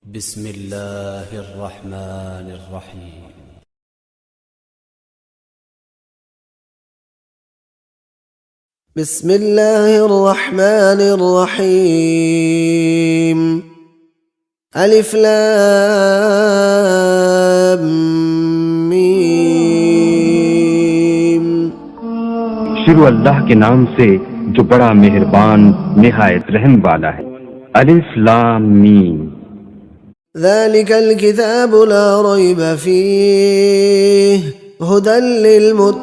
بسم الله الرحمن الرحيم. بسم الله الرحمن الرحيم. ألف لام ميم. شروع اللہ کے نام سے جو بڑا مہربان نہایت رحم والا ہے. الف لام میم. ذلك الكتاب لا ريب فيه هدى للمتقين.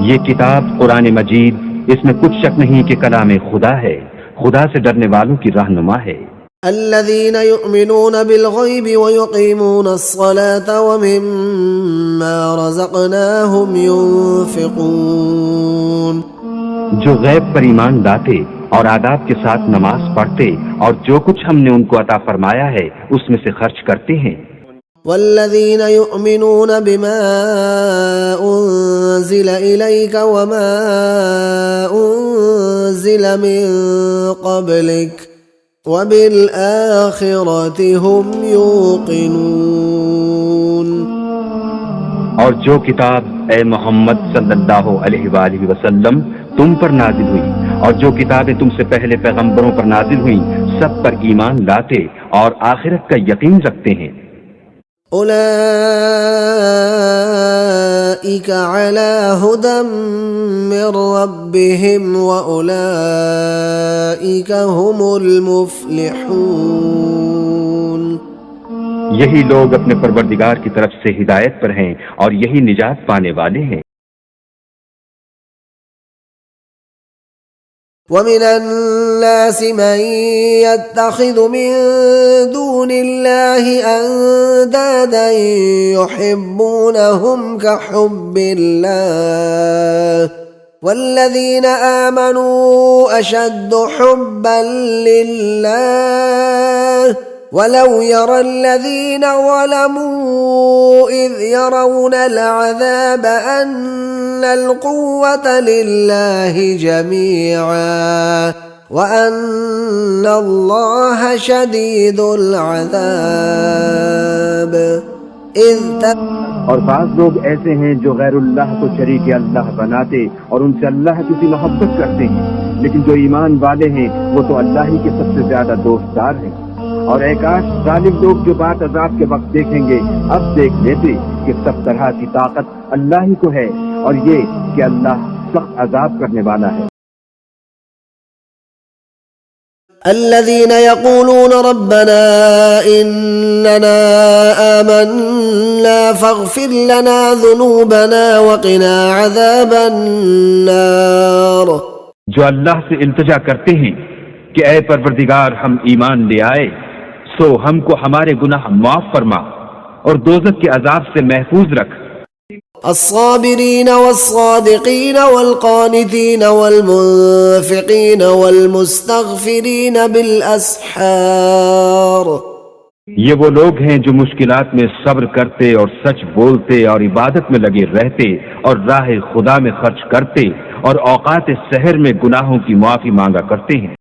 یہ کتاب قرآن مجید، اس میں کچھ شک نہیں کہ کلام خدا ہے، خدا سے ڈرنے والوں کی رہنما ہے. الذين يؤمنون بالغيب ويقيمون الصلاة ومما رزقناهم ينفقون. جو غیب پر ایمان لاتے اور آداب کے ساتھ نماز پڑھتے اور جو کچھ ہم نے ان کو عطا فرمایا ہے اس میں سے خرچ کرتے ہیں. والذين يؤمنون بما أنزل إليك وما أنزل من قبلك وبالآخرة هم يوقنون. اور جو کتاب اے محمد صلی اللہ علیہ وآلہ وسلم تم پر نازل ہوئی اور جو کتابیں تم سے پہلے پیغمبروں پر نازل ہوئیں سب پر ایمان لاتے اور آخرت کا یقین رکھتے ہیں. أولئك على هدى من ربهم وأولئك هم المفلحون. یہی لوگ اپنے پروردگار کی طرف سے ہدایت پر ہیں اور یہی نجات پانے والے ہیں. ومن الناس من يتخذ من دون الله أندادا يحبونهم كحب الله والذين آمنوا أشد حبا لله ولو يرى الذين ظلموا إذ يرون العذاب أن القوة لله جميعا وأن الله شديد العذاب. اور بعض لوگ ایسے ہیں جو غیر اللہ کو شریک اللہ بناتے اور ان سے اللہ کی سی محبت کرتے ہیں، لیکن جو ایمان والے ہیں وہ تو اللہ ہی کے سب سے زیادہ دوستدار ہیں. اور اے کاش ظالم لوگ جو بات عذاب کے وقت دیکھیں گے اب دیکھ لیتے کہ سب طرح کی طاقت اللہ ہی کو ہے اور یہ کہ اللہ سخت عذاب کرنے والا ہے. الذين يقولون ربنا إننا آمنا فاغفر لنا ذنوبنا وقنا عذاب النار. جو اللہ سے التجا کرتے ہیں کہ اے پروردگار ہم ایمان لے آئے سو ہم کو ہمارے گناہ معاف فرما اور دوزخ کے عذاب سے محفوظ رکھ. الصابرين والصادقين والقانتين والمنفقين والمستغفرين بالأسحار. یہ وہ لوگ ہیں جو مشکلات میں صبر کرتے اور سچ بولتے اور عبادت میں لگے رہتے اور راہ خدا میں خرچ کرتے اور اوقات سحر میں گناہوں کی معافی مانگا کرتے ہیں.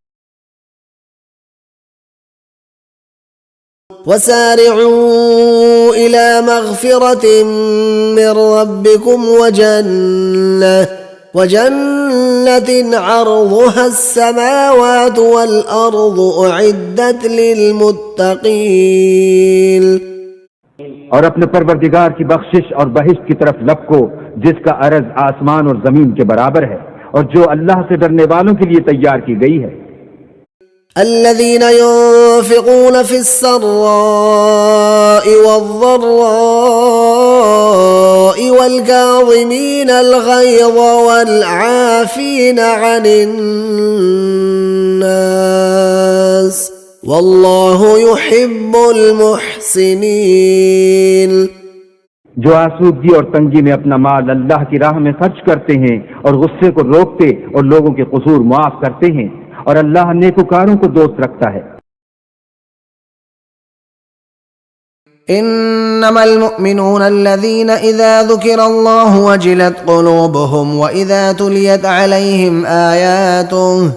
وسارعوا إلى مغفرة من ربكم وجنة عرضها السماوات والأرض أعدت للمتقين. اور اپنے پروردگار کی بخشش اور بہشت کی طرف لپکو جس کا عرض آسمان اور زمین کے برابر ہے اور جو اللہ سے ڈرنے والوں کے لیے تیار کی گئی ہے. الذين ينفقون في السراء والضراء والكاظمين الغيظ والعافين عن الناس والله يحب المحسنين. جو آسودگی اور تنگی میں اپنا مال اللہ کی راہ میں خرچ کرتے ہیں اور غصے کو روکتے اور لوگوں کے قصور معاف کرتے ہیں اور اللہ نیکوکاروں کو دوست رکھتا ہے. انما المؤمنون الذين اذا ذكر الله وجلت قلوبهم واذا تليت عليهم آياته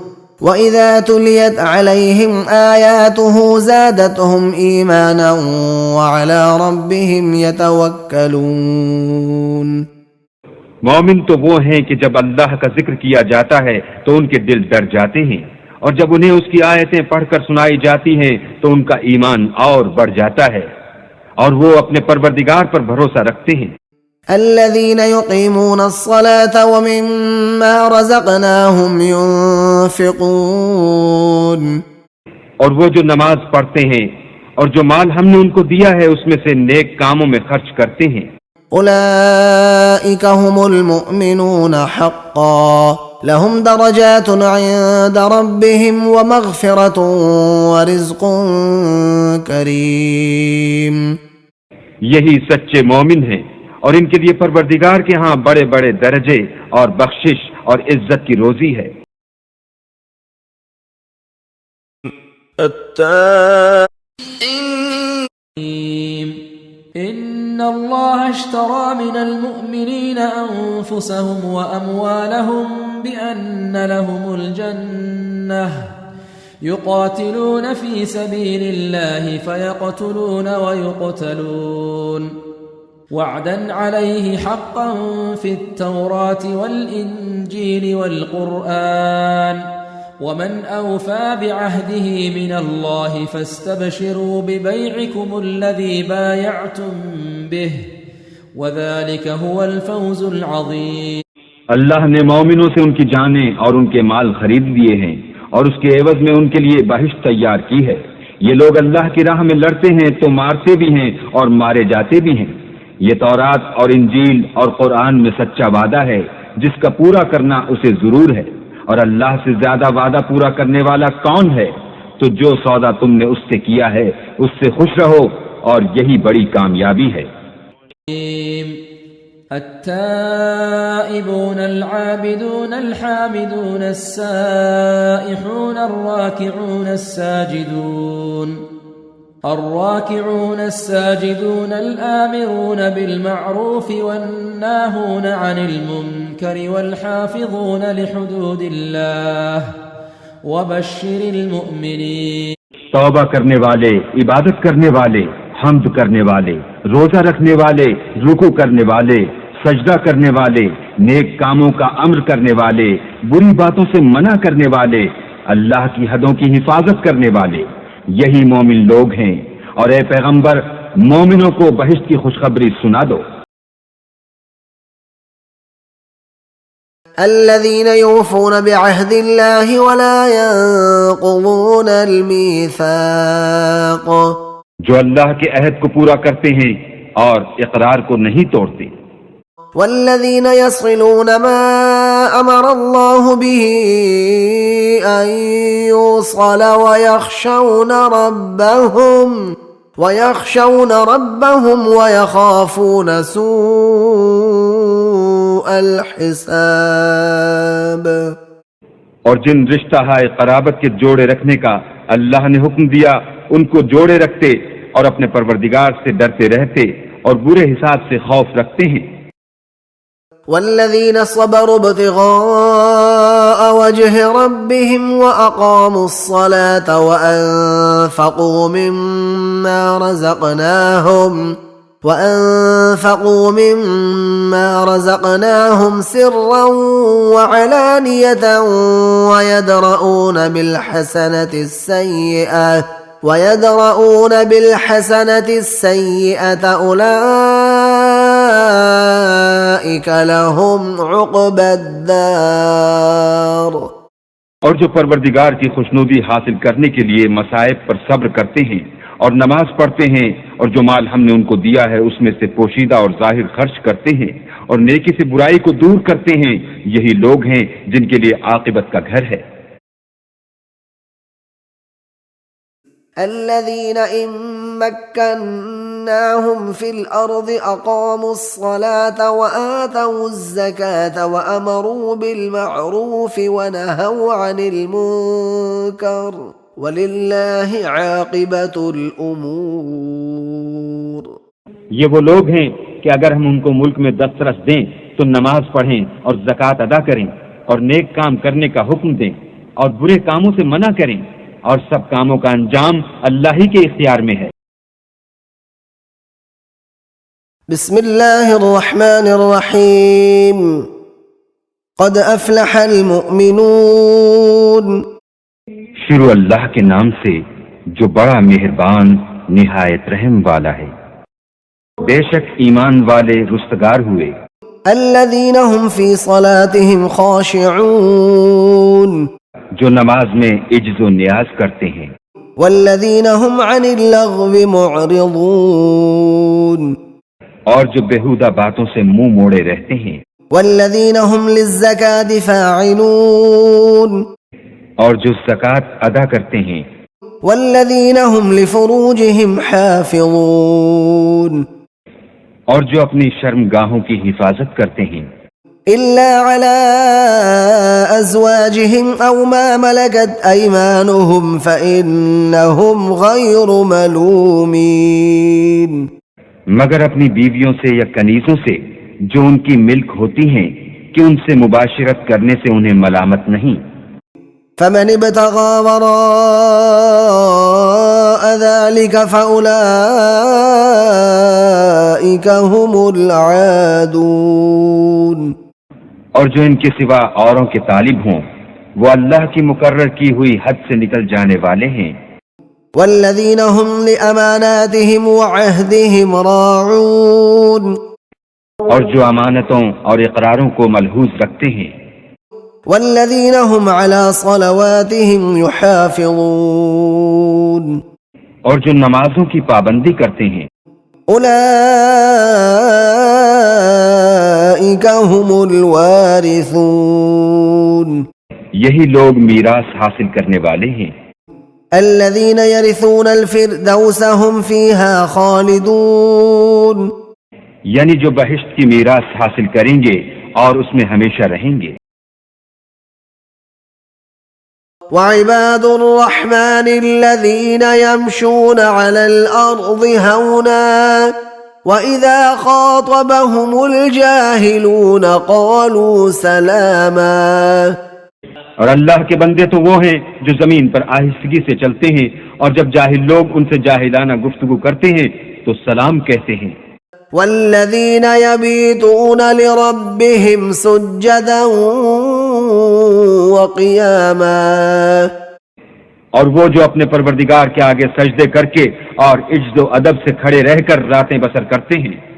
وَإِذَا تُلِيَتْ عَلَيْهِمْ آيَاتُهُ زَادَتْهُمْ إِيمَانًا وَعَلَى رَبِّهِمْ يَتَوَكَّلُونَ مومن تو وہ ہیں کہ جب اللہ کا ذکر کیا جاتا ہے تو ان کے دل ڈر جاتے ہیں، اور جب انہیں اس کی آیتیں پڑھ کر سنائی جاتی ہیں تو ان کا ایمان اور بڑھ جاتا ہے، اور وہ اپنے پروردگار پر بھروسہ رکھتے ہیں۔ الذين يقيمون الصلاة ومما رزقناهم ينفقون، اور وہ جو نماز پڑھتے ہیں اور جو مال ہم نے ان کو دیا ہے اس میں سے نیک کاموں میں خرچ کرتے ہیں۔ أولئك هم المؤمنون حقا لهم درجات عند ربهم ومغفرة ورزق كريم، یہی سچے مومن ہیں، اور ان کے لیے پروردگار کے ہاں بڑے بڑے درجے اور بخشش اور عزت کی روزی ہے۔ إن الله اشترى من المؤمنين أنفسهم وأموالهم بأن لهم الجنة يقاتلون في سبيل الله فيقتلون ويقتلون وعدا عليه حقا في التوراة والإنجيل والقرآن ومن أوفى بعهده من الله فاستبشروا ببيعكم الذي بايعتم به وذلك هو الفوز العظيم۔ اللہ نے مومنوں سے ان کی جانیں اور ان کے مال خرید لیے ہیں، اور اس کے عوض میں ان کے لیے بہشت تیار کی ہے۔ یہ لوگ اللہ کی راہ میں لڑتے ہیں تو مارتے بھی ہیں اور مارے جاتے بھی ہیں۔ یہ تورات اور انجیل اور قرآن میں سچا وعدہ ہے جس کا پورا کرنا اسے ضرور ہے، اور اللہ سے زیادہ وعدہ پورا کرنے والا کون ہے؟ تو جو سودا تم نے اس سے کیا ہے اس سے خوش رہو، اور یہی بڑی کامیابی ہے۔ التائبون العابدون الحامدون السائحون الراكعون الساجدون الآمرون بالمعروف والناهون عن المنكر والحافظون لحدود الله وبشر المؤمنين۔ توبہ کرنے والے، عبادت کرنے والے، حمد کرنے والے، روزہ رکھنے والے، رکوع کرنے والے، سجدہ کرنے والے، نیک کاموں کا امر کرنے والے، بری باتوں سے منع کرنے والے، اللہ کی حدوں کی حفاظت کرنے والے، یہی مومن لوگ ہیں۔ اور اے پیغمبر، مومنوں کو بہشت کی خوشخبری سنا دو۔ الذين يوفون بعهد الله ولا ينقضون الميثاق، جو اللہ کے عہد کو پورا کرتے ہیں اور اقرار کو نہیں توڑتے۔ والذين يصلون ما أمر الله به أن يوصل ويخشون ربهم ويخافون سوء الحساب، اور جن رشتہ ہے قرابت کے جوڑے رکھنے کا اللہ نے حکم دیا ان کو جوڑے رکھتے اور اپنے پروردگار سے ڈرتے رہتے اور برے حساب سے خوف رکھتے ہیں۔ والذين صبروا ابتغاء وجه ربهم وأقاموا الصلاة وأنفقوا مما رزقناهم سرا وعلانية ويدرؤون بالحسنة السيئة أولئك لهم عقبى الدار۔ اور جو پروردگار کی خوشنودی حاصل کرنے کے لیے مصائب پر صبر کرتے ہیں اور نماز پڑھتے ہیں، اور جو مال ہم نے ان کو دیا ہے اس میں سے پوشیدہ اور ظاہر خرچ کرتے ہیں اور نیکی سے برائی کو دور کرتے ہیں، یہی لوگ ہیں جن کے لیے عاقبت کا گھر ہے۔ الذين إن مكناهم في الأرض أقاموا الصلاة وآتوا الزكاة وأمروا بالمعروف ونهوا عن المنكر ولله عاقبة الأمور۔ یہ وہ لوگ ہیں کہ اگر ہم ان کو ملک میں دسترس دیں تو نماز پڑھیں اور زکوٰۃ ادا کریں اور نیک کام کرنے کا حکم دیں، اور برے کاموں سے منع کریں، اور سب کاموں کا انجام اللہ ہی کے اختیار میں ہے۔ بسم اللہ الرحمن الرحیم قد افلح المؤمنون۔ شروع اللہ کے نام سے جو بڑا مہربان نہایت رحم والا ہے۔ بے شک ایمان والے رستگار ہوئے۔ الذین هم فی صلاتهم خاشعون۔ جو نماز میں عجز و نیاز کرتے ہیں۔ والذین هم عن اللغو معرضون۔ اور جو بےہودہ باتوں سے منہ موڑے رہتے ہیں۔ والذین هم للزکاة فاعلون۔ اور جو زکوٰۃ ادا کرتے ہیں۔ والذین هم لفروجهم حافظون۔ اور جو اپنی شرمگاہوں کی حفاظت کرتے ہیں۔ الا على ازواجهم او ما ملكت ايمانهم فانهم غير ملومين۔ مگر اپنی بیویوں سے یا کنیزوں سے جو ان کی ملک ہوتی ہیں کہ ان سے مباشرت کرنے سے انہیں ملامت نہیں۔ فمن ابتغى وراء ذلك فأولئك هم العادون۔ اور جو ان کے سوا اوروں کے طالب ہوں وہ اللہ کی مقرر کی ہوئی حد سے نکل جانے والے ہیں۔ والذین هم لأماناتهم وعهدهم راعون۔ اور جو امانتوں اور اقراروں کو ملحوظ رکھتے ہیں۔ والذین هم على صلواتهم يحافظون۔ اور جو نمازوں کی پابندی کرتے ہیں۔ اولئک هم الوارثون۔ یہی لوگ میراث حاصل کرنے والے ہیں۔ الذین یرثون الفردوس هم فیها خالدون۔ یعنی جو بہشت کی میراث حاصل کریں گے اور اس میں ہمیشہ رہیں گے۔ وعباد الرحمن الذين يمشون على الأرض هونا وإذا خاطبهم الجاهلون قالوا سلاما۔ اور اللہ کے بندے تو وہ ہیں جو زمین پر آہستگی سے چلتے ہیں، اور جب جاہل لوگ ان سے جاہلانہ گفتگو کرتے ہیں تو سلام کہتے ہیں۔ والذین یبیتون لربهم سجدا وقیاما۔ اور وہ جو اپنے پروردگار کے آگے سجدے کر کے اور عجز و ادب سے کھڑے رہ کر راتیں بسر کرتے ہیں۔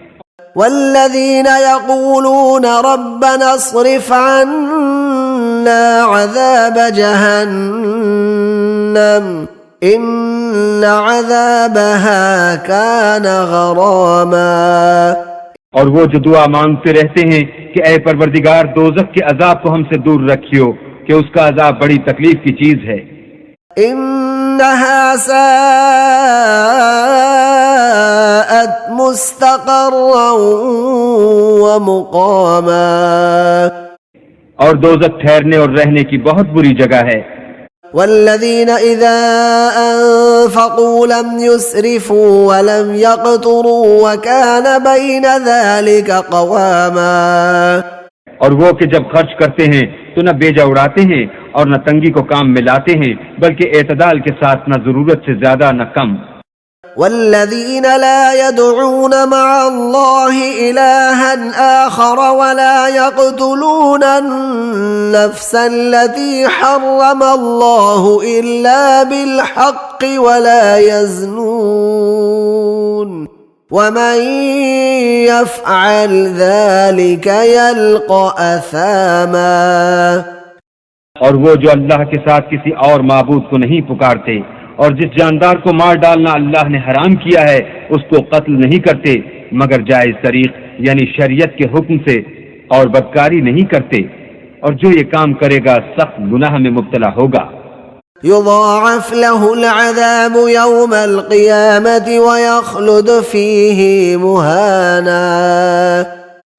والذین یقولون ربنا اصرف عنا عذاب جہنم ان عذابها كان غراما۔ اور وہ جو دعا مانگتے رہتے ہیں کہ اے پروردگار دوزخ کے عذاب کو ہم سے دور رکھیو کہ اس کا عذاب بڑی تکلیف کی چیز ہے۔ انها ساءت مستقرا ومقاما۔ اور دوزخ ٹھہرنے اور رہنے کی بہت بری جگہ ہے۔ والذین اذا انفقوا لم يسرفوا ولم يقتروا وكان بين ذلك قواما۔ اور وہ کہ جب خرچ کرتے ہیں تو نہ بیجا اڑاتے ہیں اور نہ تنگی کو کام میں لاتے ہیں، بلکہ اعتدال کے ساتھ نہ ضرورت سے زیادہ نہ کم۔ والذین لا يدعون مع الله إلها آخر ولا يقتلون النفس التي حرم الله إلا بالحق ولا يزنون ومن يفعل ذلك يلقى أثاما۔ اور وہ جو اللہ کے ساتھ کسی اور معبود کو نہیں پکارتے، اور جس جاندار کو مار ڈالنا اللہ نے حرام کیا ہے اس کو قتل نہیں کرتے مگر جائز طریق یعنی شریعت کے حکم سے، اور بدکاری نہیں کرتے، اور جو یہ کام کرے گا سخت گناہ میں مبتلا ہوگا۔ يضاعف له العذاب يوم القيامة ويخلد فيه مهانا۔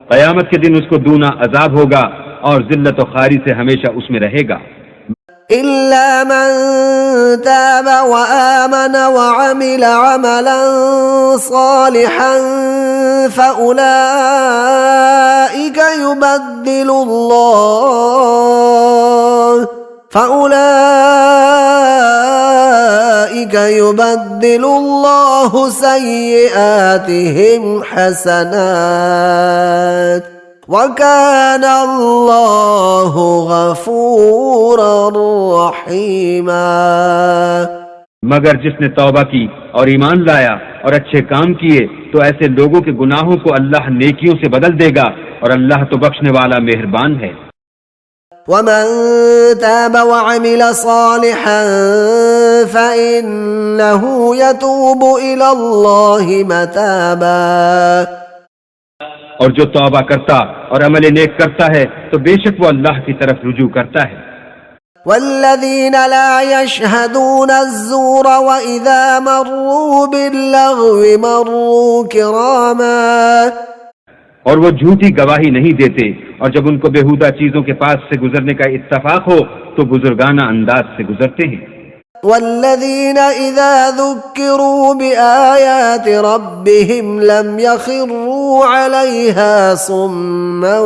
قیامت کے دن اس کو دونا عذاب ہوگا اور ذلت و خواری سے ہمیشہ اس میں رہے گا۔ إلا من تاب وآمن وعمل عملا صالحا فأولئك فأولئك يبدل الله سيئاتهم حسنات وكان الله غفورا رحيما۔ مگر جس نے توبہ کی اور ایمان لایا اور اچھے کام کیے تو ایسے لوگوں کے گناہوں کو اللہ نیکیوں سے بدل دے گا، اور اللہ تو بخشنے والا مہربان ہے۔ ومن تاب وعمل صالحا فإنه يتوب إلى الله متابا، اور جو توبہ کرتا اور عمل نیک کرتا ہے تو بے شک وہ اللہ کی طرف رجوع کرتا ہے۔ والذين لا يشهدون الزور وإذا مروا باللغو مروا كراما، اور وہ جھوٹی گواہی نہیں دیتے، اور جب ان کو بےہودہ چیزوں کے پاس سے گزرنے کا اتفاق ہو تو بزرگانہ انداز سے گزرتے ہیں۔ والذين إذا ذكروا بآيات ربهم لم يخروا عليها صما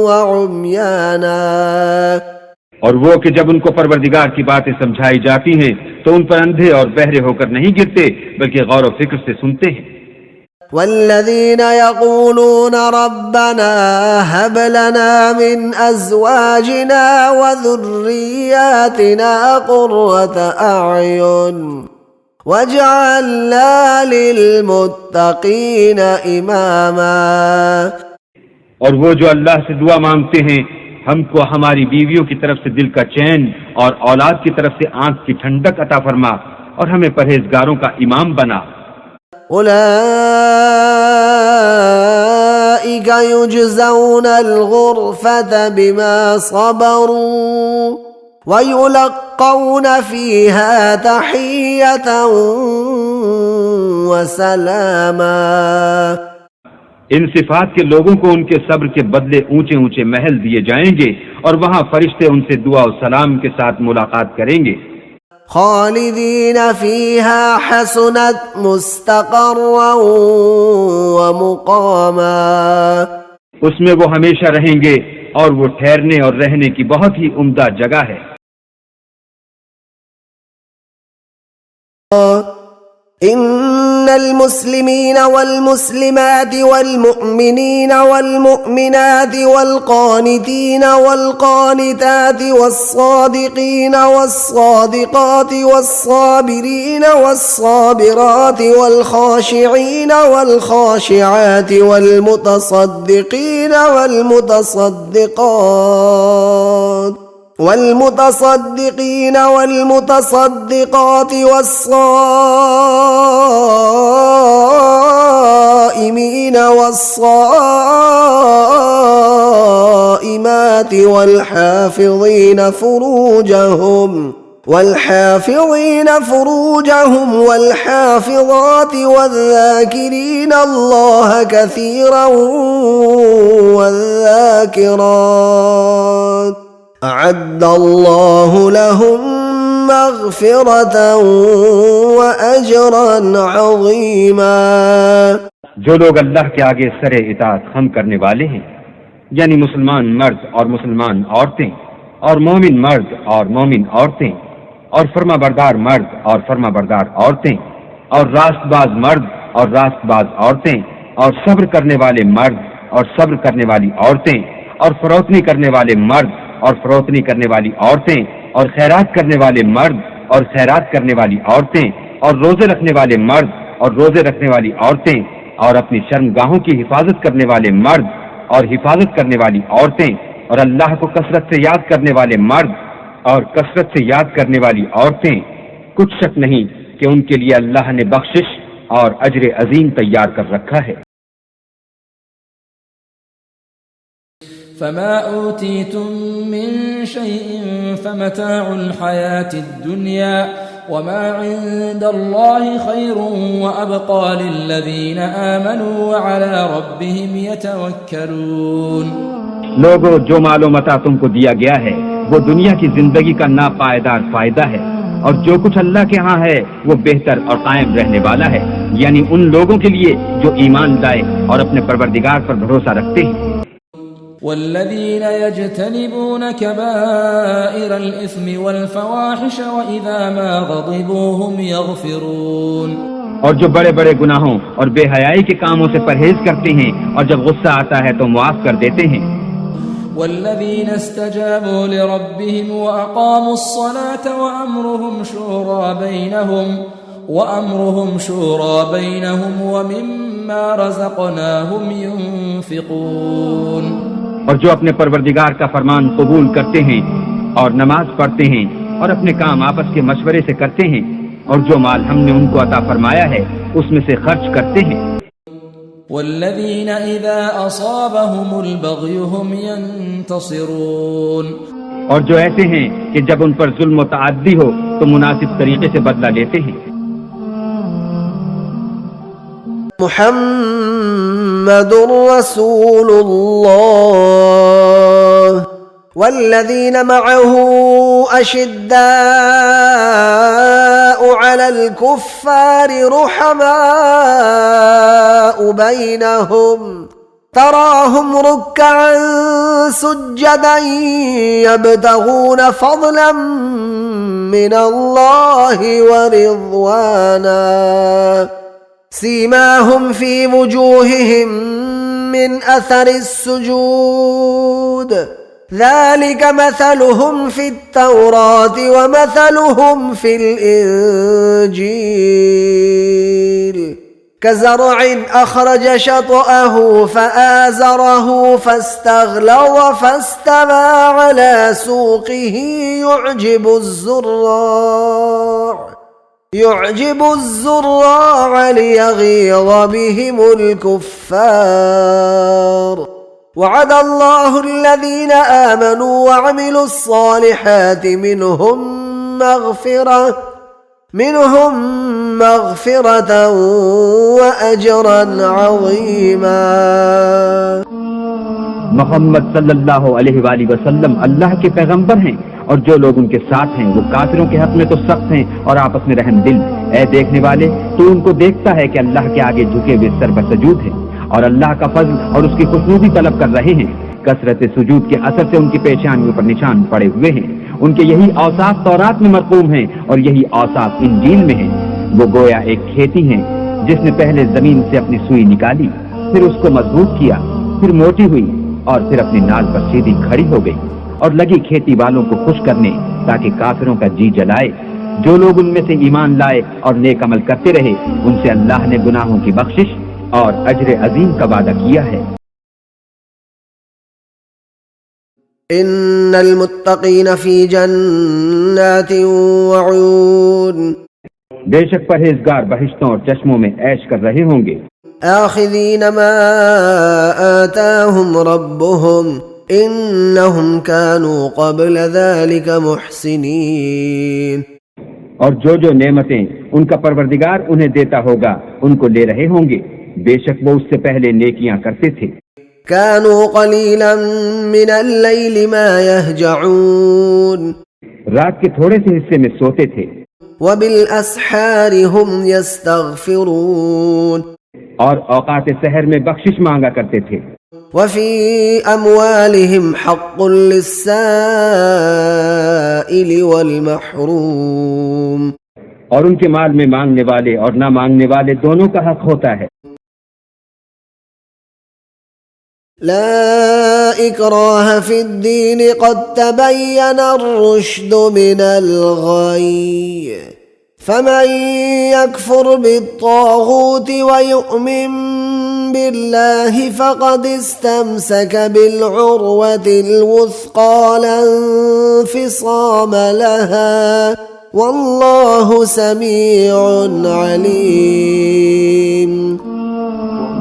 وعميانا، اور وہ کہ جب ان کو پروردگار کی باتیں سمجھائی جاتی ہیں تو ان پر اندھے اور بہرے ہو کر نہیں گرتے بلکہ غور و فکر سے سنتے ہیں۔ والذين يقولون ربنا هب لنا من أزواجنا وذرياتنا قرة أعين واجعلنا للمتقين إماما، اور وہ جو اللہ سے دعا مانگتے ہیں، ہم کو ہماری بیویوں کی طرف سے دل کا چین اور اولاد کی طرف سے آنکھ کی ٹھنڈک عطا فرما، اور ہمیں پرہیزگاروں کا امام بنا۔ أولئك يجزون الغرفة بما صبروا ويلقون فيها تحية وسلاما۔ ان صفات کے لوگوں کو ان کے صبر کے بدلے اونچے اونچے محل دیے جائیں گے، اور وہاں فرشتے ان سے دعا و سلام کے ساتھ ملاقات کریں گے۔ خالدین فیہا حسنت مستقرا ومقاما، اس میں وہ ہمیشہ رہیں گے اور وہ ٹھہرنے اور رہنے کی بہت ہی عمدہ جگہ ہے۔ ان المسلمین والمسلمات والمؤمنین والمؤمنات والقانتین والقانتات والصادقین والصادقات والصابرین والصابرات والخاشعین والخاشعات والمتصدقین والمتصدقين والمتصدقات والصائمين والصائمات والحافظين فروجهم والحافظات والذاكرين الله كثيرا والذاكرات أعد الله لهم مغفرة وأجرا عظيما۔ جو لوگ اللہ کے آگے سر اطاعت خم کرنے والے ہیں، یعنی مسلمان مرد اور مسلمان عورتیں، اور مومن مرد اور مومن عورتیں، اور فرما بردار مرد اور فرما بردار عورتیں، اور راست باز مرد اور راست باز عورتیں، اور صبر کرنے والے مرد اور صبر کرنے والی عورتیں، اور فروتنی کرنے والے مرد اور فروتنی کرنے والی عورتیں، اور خیرات کرنے والے مرد اور خیرات کرنے والی عورتیں، اور روزے رکھنے والے مرد اور روزے رکھنے والی عورتیں، اور اپنی شرمگاہوں کی حفاظت کرنے والے مرد اور حفاظت کرنے والی عورتیں، اور اللہ کو کثرت سے یاد کرنے والے مرد اور کثرت سے یاد کرنے والی عورتیں، کچھ شک نہیں کہ ان کے لیے اللہ نے بخشش اور اجر عظیم تیار کر رکھا ہے۔ فما أوتيتم من شيء فمتاع الحياة الدنيا وما عند الله خير وأبقى للذين آمنوا وعلى ربهم يتوكلون۔ لوگو، جو مال و متاع تم کو دیا گیا ہے وہ دنیا کی زندگی کا ناپائیدار فائدہ ہے، اور جو کچھ اللہ کے ہاں ہے وہ بہتر اور قائم رہنے والا ہے، یعنی ان لوگوں کے لیے جو ایمان لائے اور اپنے پروردگار پر بھروسہ رکھتے ہیں۔ والذين يجتنبون كبائر الإثم والفواحش وإذا ما غضبوا هم يغفرون. اور جو بڑے بڑے گناہوں اور بے حیائی کے کاموں سے پرہیز کرتے ہیں اور جب غصہ آتا ہے تو معاف کر دیتے ہیں. والذين استجابوا لربهم وأقاموا الصلاة وأمرهم شورى بينهم ومما رزقناهم ينفقون. اور جو اپنے پروردگار کا فرمان قبول کرتے ہیں اور نماز پڑھتے ہیں اور اپنے کام آپس کے مشورے سے کرتے ہیں اور جو مال ہم نے ان کو عطا فرمایا ہے اس میں سے خرچ کرتے ہیں. والذين إذا أصابهم البغي هم ينتصرون. اور جو ایسے ہیں کہ جب ان پر ظلم و تعدی ہو تو مناسب طریقے سے بدلہ لیتے ہیں. محمد رسول الله والذين معه أشداء على الكفار رحماء بينهم تراهم ركعا سجدا يبتغون فضلا من الله ورضوانا سيماهم في وجوههم من أثر السجود ذلك مثلهم في التوراة ومثلهم في الإنجيل كزرع أخرج شطأه فآزره فاستغلظ فاستوى على سوقه يعجب الزراع ليغيظ بهم الكفار وعد الله الذين آمنوا وعملوا الصالحات منهم مغفرة وأجرا عظيما. محمد صلی اللہ علیہ وآلہ وسلم اللہ کے پیغمبر ہیں اور جو لوگ ان کے ساتھ ہیں وہ کافروں کے حق میں تو سخت ہیں اور آپس میں رحم دل. اے دیکھنے والے تو ان کو دیکھتا ہے کہ اللہ کے آگے جھکے ہوئے سر پر سجود ہیں اور اللہ کا فضل اور اس کی خوشنودی طلب کر رہے ہیں. کثرت سجود کے اثر سے ان کی پیشانیوں پر نشان پڑے ہوئے ہیں. ان کے یہی اوصاف تورات میں مرقوم ہیں اور یہی اوصاف انجیل میں ہیں. وہ گویا ایک کھیتی ہیں جس نے پہلے زمین سے اپنی سوئی نکالی، پھر اس کو مضبوط کیا، پھر موٹی ہوئی اور پھر اپنی نال پر سیدھی کھڑی ہو گئی اور لگی کھیتی والوں کو خوش کرنے تاکہ کافروں کا جی جلائے. جو لوگ ان میں سے ایمان لائے اور نیک عمل کرتے رہے ان سے اللہ نے گناہوں کی بخشش اور اجر عظیم کا وعدہ کیا ہے. ان المتقین فی جنات وعیون بے شک پرہیزگار بہشتوں اور چشموں میں عیش کر رہے ہوں گے. آخذین ما آتاہم ربهم انہم كانوا قبل ذلك محسنین. اور جو نعمتیں ان کا پروردگار انہیں دیتا ہوگا ان کو لے رہے ہوں گے، بے شک وہ اس سے پہلے نیکیاں کرتے تھے. كانوا قليلا من الليل ما يهجعون رات کے تھوڑے سے حصے میں سوتے تھے. وبالاسحار هم يستغفرون اور اوقات سحر میں بخشش مانگا کرتے تھے. وفي اموالهم حق للسائل والمحروم اور ان کے مال میں مانگنے والے اور نہ مانگنے والے دونوں کا حق ہوتا ہے. لا إكراه في الدين قد تبين الرشد من الغي فمن يكفر بالطاغوت ويؤمن بالله فقد استمسك بالعروة الوثقى لا انفصام لها والله سميع عليم.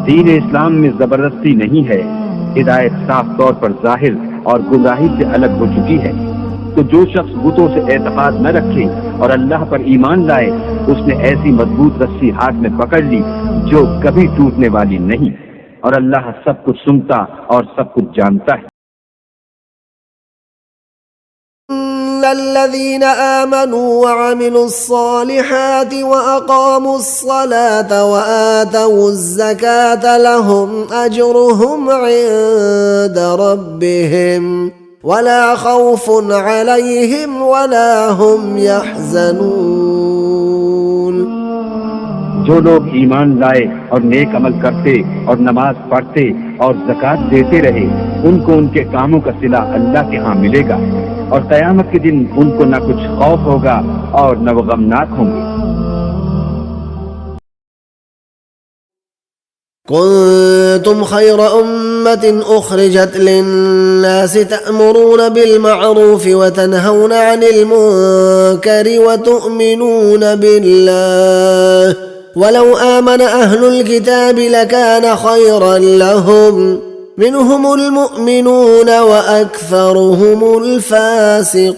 دین اسلام میں زبردستی نہیں ہے، ہدایت صاف طور پر ظاہر اور گمراہی سے الگ ہو چکی ہے. تو جو شخص بتوں سے اعتقاد نہ رکھے اور اللہ پر ایمان لائے اس نے ایسی مضبوط رسی ہاتھ میں پکڑ لی جو کبھی ٹوٹنے والی نہیں، اور اللہ سب کچھ سنتا اور سب کچھ جانتا ہے. إن الذين آمنوا وعملوا الصالحات وأقاموا الصلاة وآتوا الزكاة لهم أجرهم عند ربهم ولا خوف عليهم ولا هم يحزنون. جو لوگ ایمان لائے اور نیک عمل کرتے اور نماز پڑھتے اور زکوٰۃ دیتے رہے ان کو ان کے کاموں کا صلہ اللہ کے ہاں ملے گا اور قیامت کے دن ان کو نہ کچھ خوف ہوگا اور نہ وہ غمناک ہوں گے. كنتم خير أمة أخرجت للناس تأمرون بالمعروف وتنهون عن المنكر وتؤمنون بالله ولو آمن أهل الكتاب لكان خيرا لهم منهم المؤمنون وأكثرهم الفاسقون.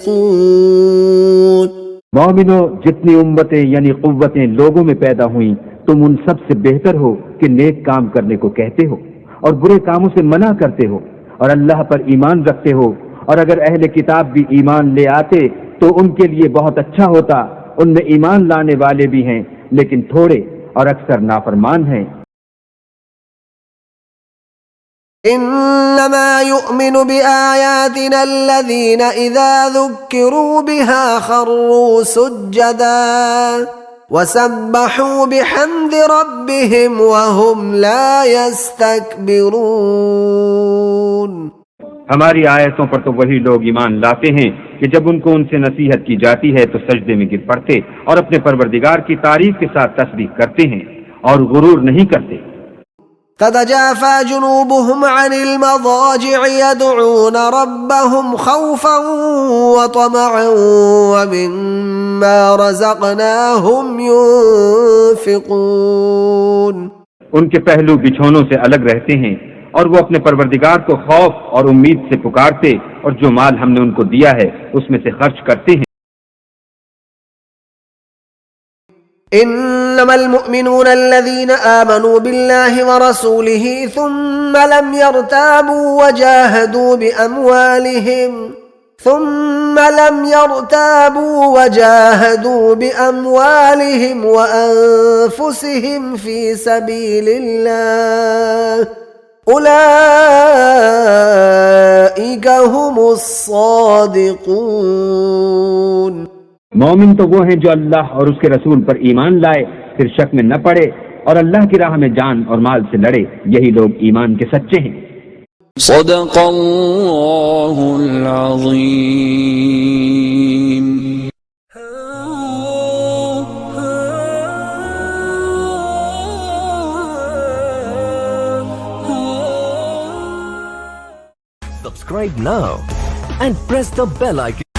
مومنو جتنی امتیں یعنی قوتیں لوگوں میں پیدا ہوئیں تم ان سب سے بہتر ہو کہ نیک کام کرنے کو کہتے ہو اور برے کاموں سے منع کرتے ہو اور اللہ پر ایمان رکھتے ہو. اور اگر اہل کتاب بھی ایمان لے آتے تو ان کے لیے بہت اچھا ہوتا. ان میں ایمان لانے والے بھی ہیں لیکن تھوڑے اور اکثر نافرمان ہیں. إنما يؤمن بآياتنا الذين إذا ذكروا بها خروا سجدا وسبحوا بحمد ربهم وهم لا يستكبرون. ہماری آیتوں پر تو وہی لوگ ایمان لاتے ہیں کہ جب ان کو ان سے نصیحت کی جاتی ہے تو سجدے میں گر پڑتے اور اپنے پروردگار کی تعریف کے ساتھ تسبیح کرتے ہیں اور غرور نہیں کرتے. تتجافى جنوبهم عن المضاجع يدعون ربهم خوفا وطمعا ومما رزقناهم ينفقون. ان کے پہلو بچھونوں سے الگ رہتے ہیں اور وہ اپنے پروردگار کو خوف اور امید سے پکارتے اور جو مال ہم نے ان کو دیا ہے اس میں سے خرچ کرتے ہیں. إنما المؤمنون الذين آمنوا بالله ورسوله ثم لم يرتابوا وجاهدوا بأموالهم وأنفسهم في سبيل الله أولئك هم الصادقون. مومن تو وہ ہیں جو اللہ اور اس کے رسول پر ایمان لائے پھر شک میں نہ پڑے اور اللہ کی راہ میں جان اور مال سے لڑے یہی لوگ ایمان کے سچے ہیں. صدق اللہ العظیم. Subscribe now and press the bell icon.